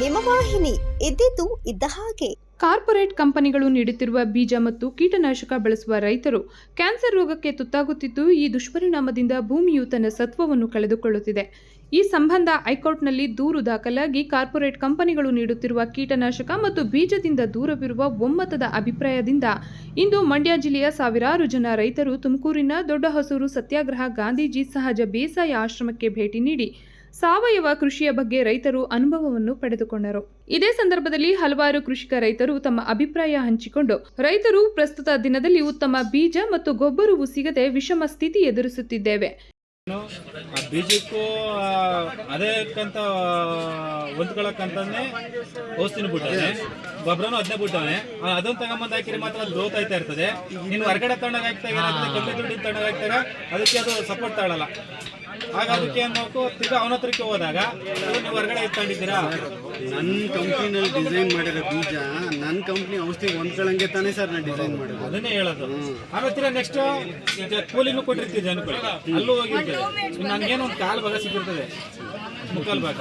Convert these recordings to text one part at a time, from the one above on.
ಹಿಮವಾಹಿನಿ ಇದ್ದಿದ್ದು ಇದ್ದ ಹಾಗೆ. ಕಾರ್ಪೊರೇಟ್ ಕಂಪನಿಗಳು ನೀಡುತ್ತಿರುವ ಬೀಜ ಮತ್ತು ಕೀಟನಾಶಕ ಬಳಸುವ ರೈತರು ಕ್ಯಾನ್ಸರ್ ರೋಗಕ್ಕೆ ತುತ್ತಾಗುತ್ತಿದ್ದು, ಈ ದುಷ್ಪರಿಣಾಮದಿಂದ ಭೂಮಿಯು ತನ್ನ ಸತ್ವವನ್ನು ಕಳೆದುಕೊಳ್ಳುತ್ತಿದೆ. ಈ ಸಂಬಂಧ ಹೈಕೋರ್ಟ್ನಲ್ಲಿ ದೂರು ದಾಖಲಾಗಿ ಕಾರ್ಪೊರೇಟ್ ಕಂಪನಿಗಳು ನೀಡುತ್ತಿರುವ ಕೀಟನಾಶಕ ಮತ್ತು ಬೀಜದಿಂದ ದೂರವಿರುವ ಒಮ್ಮತದ ಅಭಿಪ್ರಾಯದಿಂದ ಇಂದು ಮಂಡ್ಯ ಜಿಲ್ಲೆಯ ಸಾವಿರಾರು ಜನ ರೈತರು ತುಮಕೂರಿನ ದೊಡ್ಡ ಹೊಸೂರು ಸತ್ಯಾಗ್ರಹ ಗಾಂಧೀಜಿ ಸಹಜ ಬೇಸಾಯ ಆಶ್ರಮಕ್ಕೆ ಭೇಟಿ ನೀಡಿ ಸಾವಯವ ಕೃಷಿಯ ಬಗ್ಗೆ ರೈತರು ಅನುಭವವನ್ನು ಪಡೆದುಕೊಂಡರು. ಇದೇ ಸಂದರ್ಭದಲ್ಲಿ ಹಲವಾರು ಕೃಷಿಕ ರೈತರು ತಮ್ಮ ಅಭಿಪ್ರಾಯ ಹಂಚಿಕೊಂಡು, ರೈತರು ಪ್ರಸ್ತುತ ದಿನದಲ್ಲಿ ಉತ್ತಮ ಬೀಜ ಮತ್ತು ಗೊಬ್ಬರವು ಸಿಗದೆ ವಿಷಮ ಸ್ಥಿತಿ ಎದುರಿಸುತ್ತಿದ್ದೇವೆ. ಬೀಜಕ್ಕೂ ಅದಕ್ಕಂತ ಹೊಂದ್ಕೊಳಕ್ಕಂತಾನೆ ಔಷಧಿನ ಬಿಟ್ಟಾನೆ, ಗೊಬ್ಬರನು ಅದನ್ನೇ ಬಿಟ್ಟವನೆ. ಅದನ್ನ ತಗೊಂಬಂದು ಹಾಕಿರಿ ಮಾತ್ರ ಅದು ಗ್ರೋತ್ ಆಯ್ತಾ ಇರ್ತದೆ. ನೀನು ಹೊರಗಡೆ ತಗೊಂಡಾಗ ಹಾಕ್ತಾಗ ಕಮ್ಮಿ ದುಡ್ಡಿನ ತಗೊಂಡಾಗ ಹಾಕ್ತಾಗ ಅದಕ್ಕೆ ಅದು ಸಪೋರ್ಟ್ ತಗೊಳ್ಳಲ್ಲ. ಆಗ ಅದಕ್ಕೆ ಏನ್ ಮಾಡ್ಕೋ, ತಿರ್ಗಾ ಅವನ ಹತ್ರಕ್ಕೆ ಹೋದಾಗ ನೀವು ಹೊರಗಡೆ ಇಟ್ಕೊಂಡಿದ್ದೀರಾ. ನನ್ನ ಕಂಪ್ನಿನಲ್ಲಿ ಡಿಸೈನ್ ಮಾಡಿರೋ ಬೀಜ ನನ್ನ ಕಂಪ್ನಿ ಔಷಧಿ ಹೊಂದ್ಕೊಳ್ಳಂಗೆ ತಾನೇ ಸರ್ ನಾನು ಡಿಸೈನ್ ಮಾಡಿರೋದು. ಅದನ್ನೇ ಹೇಳೋದು. ಆಮೇಲೆ ತಿರ್ಗಾ ನೆಕ್ಸ್ಟ್ ಕೂಲಿನೂ ಕೊಟ್ಟಿರ್ತೀವಿ ಜನಗಳಿಗೆ, ಅಲ್ಲೂ ಹೋಗಿರ್ತದೆ. ನನ್ಗೇನು ಒಂದು ಕಾಲು ಭಾಗ ಸಿಕ್ಕಿರ್ತದೆ, ಮುಕ್ಕಾಲು ಭಾಗ.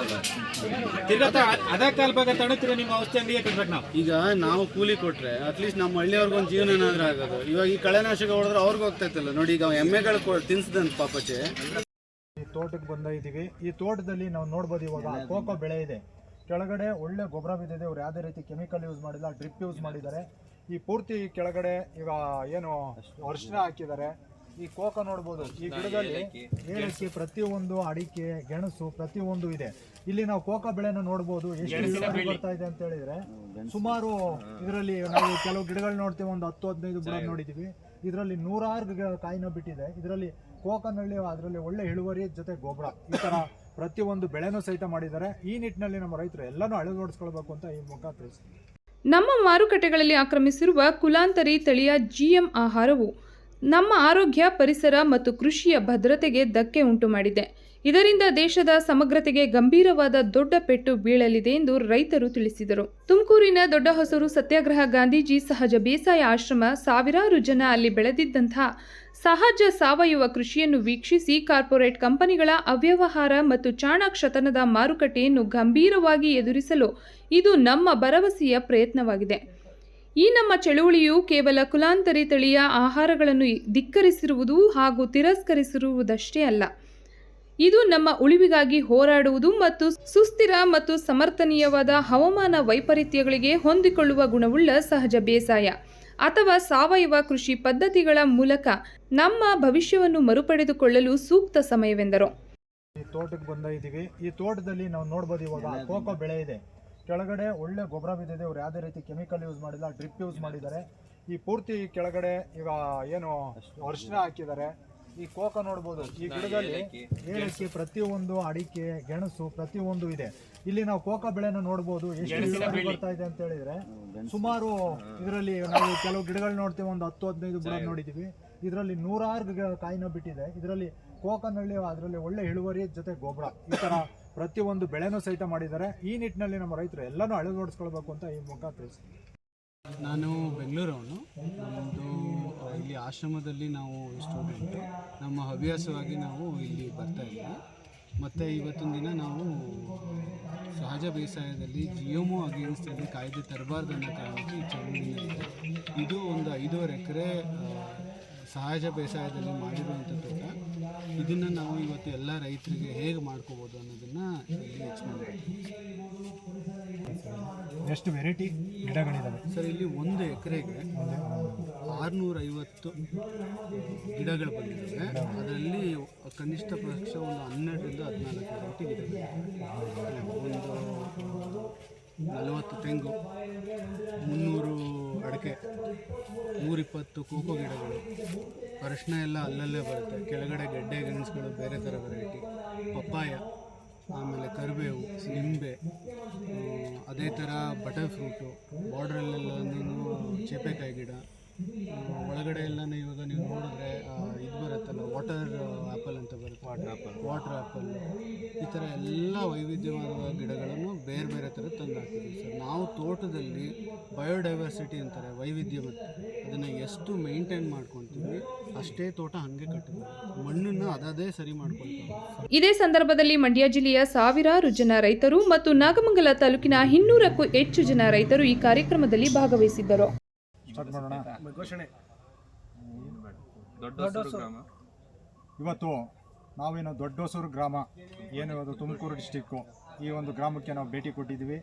ತಿರ್ಗಾ ಅದೇ ಕಾಲು ಭಾಗ ತಗೊಂಡು ನಿಮ್ಮ ಔಷಧಿ ಅಂಗಡಿಗೆ ಕಟ್ಬೇಕು ನಾವು. ಈಗ ನಾವು ಕೂಲಿ ಕೊಟ್ರೆ ಅಟ್ಲೀಸ್ಟ್ ನಮ್ಮ ಹಳ್ಳಿಯವ್ರಿಗೊಂದು ಜೀವನ ಏನಾದ್ರೂ ಆಗೋದು. ಇವಾಗ ಈ ಕಳೆನಾಶಕ ಹೊಡೆದ್ರೆ ಅವ್ರಿಗೆ ಹೋಗ್ತಾ ಇತ್ತಲ್ಲ ನೋಡಿ. ಈಗ ಎಮ್ಮೆಗಳು ತಿನ್ಸಿದಂತ ಪಾಪಚ್ಚೆ. ಈ ತೋಟಕ್ಕೆ ಬಂದಿದ್ದೀವಿ. ಈ ತೋಟದಲ್ಲಿ ನಾವು ನೋಡ್ಬೋದು, ಇವಾಗ ಕೋಕೋ ಬೆಳೆ ಇದೆ. ಕೆಳಗಡೆ ಒಳ್ಳೆ ಗೊಬ್ಬರ ಬಿದ್ದಿದೆ. ಅವ್ರು ಯಾವುದೇ ರೀತಿ ಕೆಮಿಕಲ್ ಯೂಸ್ ಮಾಡಿಲ್ಲ, ಡ್ರಿಪ್ ಯೂಸ್ ಮಾಡಿದ್ದಾರೆ. ಈ ಪೂರ್ತಿ ಕೆಳಗಡೆ ಈಗ ಏನು ಅರಿಶಿನ ಹಾಕಿದ್ದಾರೆ. ಈ ಕೋಕೋ ನೋಡ್ಬೋದು, ಈ ಗಿಡದಲ್ಲಿ ಏಲಕ್ಕಿ, ಪ್ರತಿಯೊಂದು ಅಡಿಕೆ, ಗೆಣಸು ಪ್ರತಿಯೊಂದು ಇದೆ. ಇಲ್ಲಿ ನಾವು ಕೋಕೋ ಬೆಳೆನ ನೋಡ್ಬೋದು. ಎಷ್ಟು ಇಳುವರಿ ಬರ್ತಾ ಇದೆ ಅಂತ ಹೇಳಿದ್ರೆ, ಸುಮಾರು ಇದರಲ್ಲಿ ನಾವು ಕೆಲವು ಗಿಡಗಳು ನೋಡ್ತೀವಿ, ಒಂದು 10-15 ಬುಡ ನೋಡಿದ್ದೀವಿ. ಇದರಲ್ಲಿ 100 ಕಾಯಿನ ಬಿಟ್ಟಿದೆ. ಇದರಲ್ಲಿ ಕೋಕೋನಲ್ಲಿ ಅದರಲ್ಲಿ ಒಳ್ಳೆ ಇಳುವರಿ ಜೊತೆ ಗೊಬ್ಬರ, ಈ ಥರ ಪ್ರತಿಯೊಂದು ಬೆಳೆನೂ ಸಹಿತ ಮಾಡಿದ್ದಾರೆ. ಈ ನಿಟ್ಟಿನಲ್ಲಿ ನಮ್ಮ ರೈತರು ಎಲ್ಲನೂ ಅಳವಡಿಸ್ಕೊಳ್ಬೇಕು ಅಂತ ಈ ಮುಖ ತಿಳಿಸ್ತೀವಿ. ನಮ್ಮ ಮಾರುಕಟ್ಟೆಗಳಲ್ಲಿ ಆಕ್ರಮಿಸಿರುವ ಕುಲಾಂತರಿ ತಳಿಯ GM ಆಹಾರವು ನಮ್ಮ ಆರೋಗ್ಯ, ಪರಿಸರ ಮತ್ತು ಕೃಷಿಯ ಭದ್ರತೆಗೆ ಧಕ್ಕೆ ಉಂಟು ಮಾಡಿದೆ. ಇದರಿಂದ ದೇಶದ ಸಮಗ್ರತೆಗೆ ಗಂಭೀರವಾದ ದೊಡ್ಡ ಪೆಟ್ಟು ಬೀಳಲಿದೆ ಎಂದು ರೈತರು ತಿಳಿಸಿದರು. ತುಮಕೂರಿನ ದೊಡ್ಡ ಹೊಸೂರು ಸತ್ಯಾಗ್ರಹ ಗಾಂಧೀಜಿ ಸಹಜ ಬೇಸಾಯ ಆಶ್ರಮ ಸಾವಿರಾರು ಜನ ಅಲ್ಲಿ ಬೆಳೆದಿದ್ದಂತಹ ಸಹಜ ಸಾವಯವ ಕೃಷಿಯನ್ನು ವೀಕ್ಷಿಸಿ ಕಾರ್ಪೊರೇಟ್ ಕಂಪನಿಗಳ ಅವ್ಯವಹಾರ ಮತ್ತು ಚಾಣಾಕ್ಷತನದ ಮಾರುಕಟ್ಟೆಯನ್ನು ಗಂಭೀರವಾಗಿ ಎದುರಿಸಲು ಇದು ನಮ್ಮ ಭರವಸೆಯ ಪ್ರಯತ್ನವಾಗಿದೆ. ಈ ನಮ್ಮ ಚಳುವಳಿಯು ಕೇವಲ ಕುಲಾಂತರಿ ತಳಿಯ ಆಹಾರಗಳನ್ನು ಧಿಕ್ಕರಿಸಿರುವುದು ಹಾಗೂ ತಿರಸ್ಕರಿಸಿರುವುದಷ್ಟೇ ಅಲ್ಲ, ಇದು ನಮ್ಮ ಉಳಿವಿಗಾಗಿ ಹೋರಾಡುವುದು ಮತ್ತು ಸುಸ್ಥಿರ ಮತ್ತು ಸಮರ್ಥನೀಯವಾದ ಹವಾಮಾನ ವೈಪರೀತ್ಯಗಳಿಗೆ ಹೊಂದಿಕೊಳ್ಳುವ ಗುಣವುಳ್ಳ ಸಹಜ ಬೇಸಾಯ ಅಥವಾ ಸಾವಯವ ಕೃಷಿ ಪದ್ಧತಿಗಳ ಮೂಲಕ ನಮ್ಮ ಭವಿಷ್ಯವನ್ನು ಮರುಪಡೆದುಕೊಳ್ಳಲು ಸೂಕ್ತ ಸಮಯವೆಂದರು. ಈ ತೋಟಕ್ಕೆ ಬಂದಿದ್ದೀವಿ. ಈ ತೋಟದಲ್ಲಿ ನಾವು ನೋಡ್ಬೋದು, ಇವಾಗ ಕೋಕೋ ಬೆಳೆ ಇದೆ. ಕೆಳಗಡೆ ಒಳ್ಳೆ ಗೊಬ್ಬರ ಬಿದ್ದಿದೆ. ಅವ್ರು ಯಾವುದೇ ರೀತಿ ಕೆಮಿಕಲ್ ಯೂಸ್ ಮಾಡಿಲ್ಲ, ಡ್ರಿಪ್ ಯೂಸ್ ಮಾಡಿದ್ದಾರೆ. ಈ ಪೂರ್ತಿ ಕೆಳಗಡೆ ಈಗ ಏನು ಅರಿಶಿನ ಹಾಕಿದ್ದಾರೆ. ಈ ಕೋಕೋ ನೋಡ್ಬೋದು, ಈ ಗಿಡದಲ್ಲಿ ಏಲಕ್ಕಿ, ಪ್ರತಿಯೊಂದು ಅಡಿಕೆ, ಗೆಣಸು ಪ್ರತಿಯೊಂದು ಇದೆ. ಇಲ್ಲಿ ನಾವು ಕೋಕೋ ಬೆಳೆನ ನೋಡ್ಬೋದು. ಎಷ್ಟು ಇಳುವರಿ ಬರ್ತಾ ಇದೆ ಅಂತ ಹೇಳಿದ್ರೆ, ಸುಮಾರು ಇದರಲ್ಲಿ ನಾವು ಕೆಲವು ಗಿಡಗಳು ನೋಡ್ತೀವಿ, ಒಂದು 10-15 ಬುಡ ನೋಡಿದ್ದೀವಿ. ಇದರಲ್ಲಿ 100 ಕಾಯಿನ ಬಿಟ್ಟಿದೆ. ಇದರಲ್ಲಿ ಕೋಕೋನಲ್ಲಿ ಅದರಲ್ಲಿ ಒಳ್ಳೆ ಇಳುವರಿ ಜೊತೆ ಗೊಬ್ಬರ, ಈ ಥರ ಪ್ರತಿಯೊಂದು ಬೆಳೆನೂ ಸಹಿತ ಮಾಡಿದ್ದಾರೆ. ಈ ನಿಟ್ಟಿನಲ್ಲಿ ನಮ್ಮ ರೈತರು ಎಲ್ಲನೂ ಅಳವಡಿಸ್ಕೊಳ್ಬೇಕು ಅಂತ ಈ ಮುಖ ತಿಳಿಸ್ತೀವಿ. ನಾನು ಬೆಂಗಳೂರವನು. ನಮ್ಮದು ಇಲ್ಲಿ ಆಶ್ರಮದಲ್ಲಿ ನಾವು ಸ್ಟೂಡೆಂಟು. ನಮ್ಮ ಹವ್ಯಾಸವಾಗಿ ನಾವು ಇಲ್ಲಿ ಬರ್ತಾ ಇದ್ದೀವಿ. ಮತ್ತು ಇವತ್ತಿನ ದಿನ ನಾವು ಸಹಜ ಬೇಸಾಯದಲ್ಲಿ GMO ಅಗೇನ್ಸ್ಟಲ್ಲಿ ಕಾಯ್ದೆ ತರಬಾರ್ದು ಅನ್ನೋ ಕಾರಣಕ್ಕೆ ಈ ಚಳುವಳಿನಲ್ಲಿದೆ. ಇದು ಒಂದು 5.5 ಎಕರೆ ಸಹಜ ಬೇಸಾಯದಲ್ಲಿ ಮಾಡಿರುವಂಥ ತೋಟ. ಇದನ್ನು ನಾವು ಇವತ್ತು ಎಲ್ಲ ರೈತರಿಗೆ ಹೇಗೆ ಮಾಡ್ಕೋಬೋದು ಅನ್ನೋದನ್ನು ಇಲ್ಲಿ ಎಕ್ಸ್ಪ್ಲೇನ್ ಮಾಡ್ತೀವಿ. ಎಷ್ಟು ವೆರೈಟಿ ಗಿಡಗಳಿದ್ದಾವೆ ಸರ್? ಇಲ್ಲಿ 1 ಎಕರೆಗೆ 650 ಗಿಡಗಳು ಬಂದಿದ್ದಾವೆ. ಅದರಲ್ಲಿ ಕನಿಷ್ಠ ಪಕ್ಷ ಒಂದು 12ರಿಂದ 14 ವೆರೈಟಿ ಗಿಡಗಳಿವೆ. ಒಂದು 40 ತೆಂಗು, 300 ಅಡಿಕೆ, 120 ಕೋಕೋ ಗಿಡಗಳು. ಅರಿಶಿನ ಎಲ್ಲ ಅಲ್ಲಲ್ಲೇ ಬರುತ್ತೆ. ಕೆಳಗಡೆ ಗೆಡ್ಡೆ ಗೆಣಸುಗಳು ಬೇರೆ ಥರ ವೆರೈಟಿ, ಪಪ್ಪಾಯ, ಆಮೇಲೆ ಕರಿಬೇವು, ನಿಂಬೆ, ಅದೇ ಥರ ಬಟರ್ ಫ್ರೂಟು, ಬಾರ್ಡ್ರಲ್ಲೆಲ್ಲನೂ ಚೇಪೆಕಾಯಿ ಗಿಡ, ಒಳಗಡೆ ಎಲ್ಲನೂ ಇವಾಗ ನೀವು ನೋಡಿದ್ರೆ ಇದು ಬರುತ್ತಲ್ಲ, ವಾಟರ್ ಆ್ಯಪಲ್ ಅಂತ ಬರುತ್ತೆ, ವಾಟರ್ ಆ್ಯಪಲ್, ಈ ಥರ ಎಲ್ಲ ವೈವಿಧ್ಯವಾದ ಗಿಡಗಳನ್ನು ಬೇರೆ ಬೇರೆ ಥರ ತಂದು ಹಾಕಿದ್ದೀವಿ ಸರ್. ನಾವು ತೋಟದಲ್ಲಿ ಬಯೋಡೈವರ್ಸಿಟಿ ಅಂತಾರೆ, ವೈವಿಧ್ಯ, ಮತ್ತು ಅದನ್ನು ಎಷ್ಟು ಮೇಂಟೈನ್ ಮಾಡ್ಕೊತೀವಿ ಅಷ್ಟೇ ತೋಟ ಹಾಗೆ ಕಟ್ಟಿದ್ದಾರೆ. ಮಣ್ಣನ್ನು ಅದೇ ಸರಿ ಮಾಡ್ಕೊಳ್ತಾರೆ. ಇದೇ ಸಂದರ್ಭದಲ್ಲಿ ಮಂಡ್ಯ ಜಿಲ್ಲೆಯ ಸಾವಿರಾರು ಜನ ರೈತರು ಮತ್ತು ನಾಗಮಂಗಲ ತಾಲೂಕಿನ 200ಕ್ಕೂ ಹೆಚ್ಚು ಜನ ರೈತರು ಈ ಕಾರ್ಯಕ್ರಮದಲ್ಲಿ ಭಾಗವಹಿಸಿದ್ದರು. ಸ್ಟಾರ್ಟ್ ಮಾಡೋಣ. ಘೋಷಣೆ. ಇವತ್ತು ನಾವೇನು ದೊಡ್ಡಹೊಸೂರು ಗ್ರಾಮ ಏನು ಅದು ತುಮಕೂರು ಡಿಸ್ಟಿಕ್ಕು ಈ ಒಂದು ಗ್ರಾಮಕ್ಕೆ ನಾವು ಭೇಟಿ ಕೊಟ್ಟಿದ್ದೀವಿ.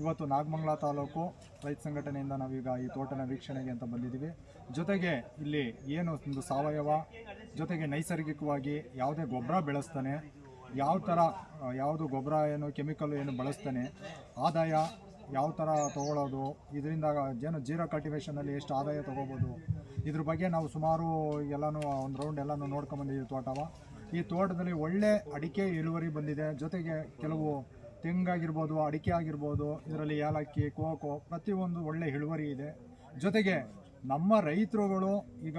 ಇವತ್ತು ನಾಗಮಂಗಲ ತಾಲೂಕು ರೈತ ಸಂಘಟನೆಯಿಂದ ನಾವೀಗ ಈ ತೋಟನ ವೀಕ್ಷಣೆಗೆ ಅಂತ ಬಂದಿದ್ದೀವಿ. ಜೊತೆಗೆ ಇಲ್ಲಿ ಏನು ಒಂದು ಸಾವಯವ ಜೊತೆಗೆ ನೈಸರ್ಗಿಕವಾಗಿ ಯಾವುದೇ ಗೊಬ್ಬರ ಬೆಳೆಸ್ತಾನೆ, ಯಾವ ಥರ ಯಾವುದು ಗೊಬ್ಬರ ಏನು ಕೆಮಿಕಲ್ ಏನು ಬಳಸ್ತಾನೆ, ಆದಾಯ ಯಾವ ಥರ ತೊಗೊಳ್ಳೋದು, ಇದರಿಂದ ಏನು ಜೀರೋ ಕಲ್ಟಿವೇಷನಲ್ಲಿ ಎಷ್ಟು ಆದಾಯ ತೊಗೋಬೋದು, ಇದ್ರ ಬಗ್ಗೆ ನಾವು ಸುಮಾರು ಎಲ್ಲನೂ ಒಂದು ರೌಂಡ್ ಎಲ್ಲನೂ ನೋಡ್ಕೊಂಬಂದಿದ್ದೀವಿ ತೋಟವ. ಈ ತೋಟದಲ್ಲಿ ಒಳ್ಳೆ ಅಡಿಕೆ ಇಳುವರಿ ಬಂದಿದೆ. ಜೊತೆಗೆ ಕೆಲವು ತೆಂಗಾಗಿರ್ಬೋದು, ಅಡಿಕೆ ಆಗಿರ್ಬೋದು, ಇದರಲ್ಲಿ ಏಲಕ್ಕಿ, ಕೋಕೋ ಪ್ರತಿಯೊಂದು ಒಳ್ಳೆ ಇಳುವರಿ ಇದೆ. ಜೊತೆಗೆ ನಮ್ಮ ರೈತರುಗಳು ಈಗ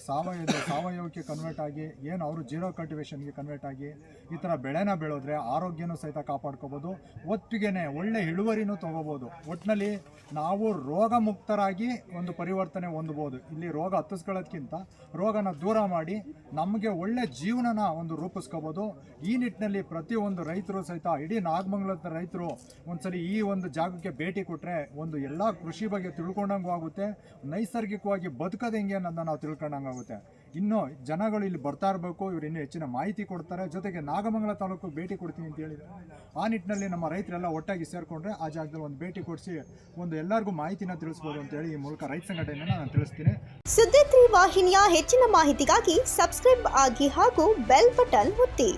ಸಾವಯವಕ್ಕೆ ಕನ್ವರ್ಟ್ ಆಗಿ ಏನು ಅವರು ಜೀರೋ ಕಲ್ಟಿವೇಷನ್ಗೆ ಕನ್ವರ್ಟ್ ಆಗಿ ಈ ಥರ ಬೆಳೆನ ಬೆಳೆದ್ರೆ ಆರೋಗ್ಯನೂ ಸಹಿತ ಕಾಪಾಡ್ಕೋಬೋದು, ಒಟ್ಟಿಗೆ ಒಳ್ಳೆ ಇಳುವರಿನೂ ತೊಗೋಬೋದು. ಒಟ್ಟಿನಲ್ಲಿ ನಾವು ರೋಗ ಮುಕ್ತರಾಗಿ ಒಂದು ಪರಿವರ್ತನೆ ಹೊಂದ್ಬೋದು. ಇಲ್ಲಿ ರೋಗ ಹತ್ತಿಸ್ಕೊಳ್ಳೋದ್ಕಿಂತ ರೋಗನ ದೂರ ಮಾಡಿ ನಮಗೆ ಒಳ್ಳೆ ಜೀವನನ ಒಂದು ರೂಪಿಸ್ಕೋಬೋದು. ಈ ನಿಟ್ಟಿನಲ್ಲಿ ಪ್ರತಿಯೊಂದು ರೈತರು ಸಹಿತ ಇಡೀ ನಾಗಮಂಗಲದ ರೈತರು ಒಂದ್ಸಲಿ ಈ ಒಂದು ಜಾಗಕ್ಕೆ ಭೇಟಿ ಕೊಟ್ಟರೆ ಒಂದು ಎಲ್ಲ ಕೃಷಿ ಬಗ್ಗೆ ತಿಳ್ಕೊಂಡಂಗೂ ಆಗುತ್ತೆ, ನೈಸರ್ಗಿಕವಾಗಿ ಬದುಕೋದು ಹೆಂಗೆ ಅನ್ನೋದನ್ನ ನಾವು ತಿಳ್ಕೊಂಡಂಗಾಗುತ್ತೆ. ಇನ್ನು ಜನಗಳು ಇಲ್ಲಿ ಬರ್ತಾ ಇರಬೇಕು, ಇವರು ಇನ್ನೂ ಹೆಚ್ಚಿನ ಮಾಹಿತಿ ಕೊಡ್ತಾರೆ. ಜೊತೆಗೆ ನಾಗಮಂಗಲ ತಾಲೂಕು ಭೇಟಿ ಕೊಡ್ತೀನಿ ಅಂತ ಹೇಳಿದ್ದಾರೆ. ಆ ನಿಟ್ಟಿನಲ್ಲಿ ನಮ್ಮ ರೈತರೆಲ್ಲ ಒಟ್ಟಾಗಿ ಸೇರಿಕೊಂಡ್ರೆ ಆ ಜಾಗದಲ್ಲಿ ಒಂದು ಭೇಟಿ ಕೊಡಿಸಿ ಒಂದು ಎಲ್ಲರಿಗೂ ಮಾಹಿತಿನ ತಿಳಿಸ್ಬೋದು ಅಂತೇಳಿ ಈ ಮೂಲಕ ರೈತ ಸಂಘಟನೆಯನ್ನು ನಾನು ತಿಳಿಸ್ತೀನಿ. ಸುದ್ದಿ 3 ವಾಹಿನಿಯ ಹೆಚ್ಚಿನ ಮಾಹಿತಿಗಾಗಿ ಸಬ್ಸ್ಕ್ರೈಬ್ ಆಗಿ ಹಾಗೂ ಬೆಲ್ ಬಟನ್ ಒತ್ತಿ.